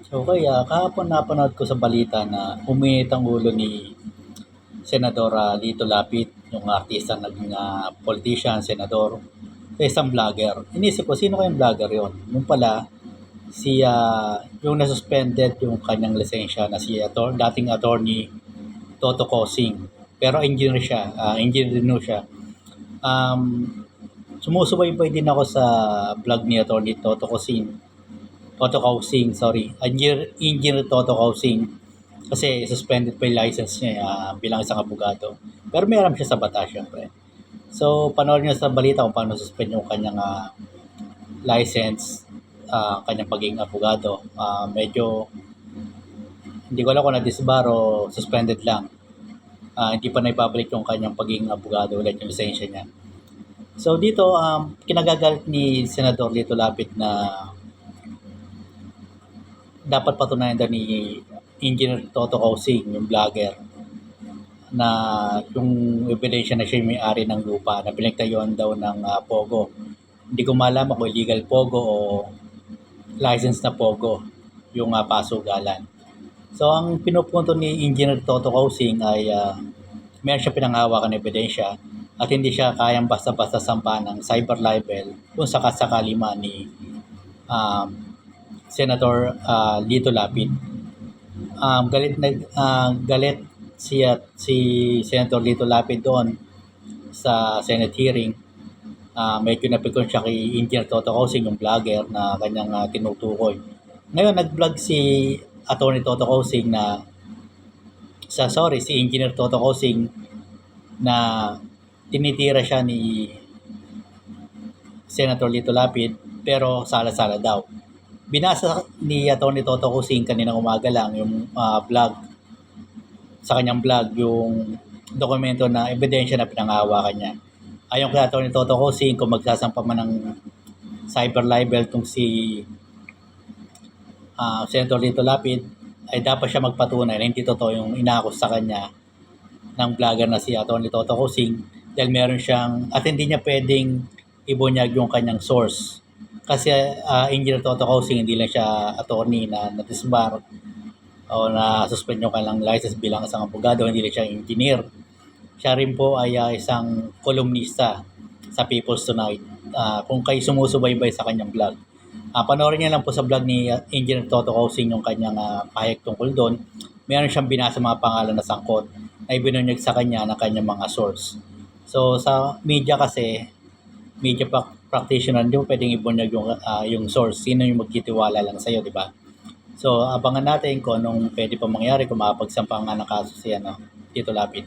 Okay, kahapon napanood ko sa balita na uminit ang ulo ni Senador Lito Lapid, yung artista naging politician, senador, sa isang vlogger. Inisip ko, sino kayang vlogger yon? Yung pala, si, yung nasuspended yung kanyang lisensya na si dating attorney Toto Cosing. Pero engineer siya, engineer din siya. Um, Sumusubaybay din ako sa vlog ni attorney Toto Kausing, sorry. Engineer Toto Kausing. Kasi suspended pa yung license niya bilang isang abogado. Pero may alam siya sa batas, syempre. So, panoorin niyo sa balita kung paano suspend yung kanyang license, kanyang pagiging abogado. Medyo, hindi ko alam kung na-disbar o suspended lang. Hindi pa naibabalik yung kanyang pagiging abogado ulit yung lisensya niya. So, dito, kinagagalit ni Senador Lito Lapid na dapat patunayan daw ni Engineer Toto Kausing, yung vlogger, na yung ebidensya na siya yung may-ari ng lupa na pinagtayuan daw ng Pogo. Hindi ko malaman kung illegal Pogo o licensed na Pogo yung pasugalan. So, ang pinupunto ni Engineer Toto Kausing ay meron siya pinanghawakan na ebidensya at hindi siya kayang basta-basta sampahan ng cyber libel kung sakasakali man ni Senator Lito Lapid. Galit si Senator Lito Lapid doon sa Senate hearing. Medyo napikon siya kay Engineer Toto Kausing, yung vlogger na kanyang tinutukoy. Ngayon, nag-vlog si Attorney Toto Kausing na si Engineer Toto Kausing na tinitira siya ni Senator Lito Lapid pero sala-sala daw. Binasa ni Atty. Toto Cosing kaninang umaga lang yung sa kanyang vlog, yung dokumento na ebidensya na pinanghahawakan niya. Ayon kay Atty. Toto Cosing, kung magsasampa man ng cyber libel tong si Senator Lito Lapid, ay dapat siya magpatunay na hindi totoo yung inaakos sa kanya ng vlogger na si Atty. Toto Cosing dahil meron siyang, at hindi niya pwedeng ibunyag yung kanyang source. Kasi Engineer Toto Cosing, hindi lang siya attorney na na-disbar o na-suspend yung kanilang license bilang isang abogado, hindi lang siya engineer. Siya rin po ay isang kolumnista sa People's Tonight. Kung kayo sumusubaybay sa kanyang vlog, panoorin niya lang po sa vlog ni Engineer Toto Cosing yung kanyang pahayag tungkol doon. Meron siyang binasa mga pangalan na sangkot na ibinunyag sa kanya ng kanyang mga source. So sa media kasi, media practitioner, hindi mo pwedeng ibunyag yung source. Sino yung magtitiwala lang sa'yo, di ba? So, abangan natin kung anong pwede pa mangyari kung makapagsampa nga ng kaso siya, Tito Lapid.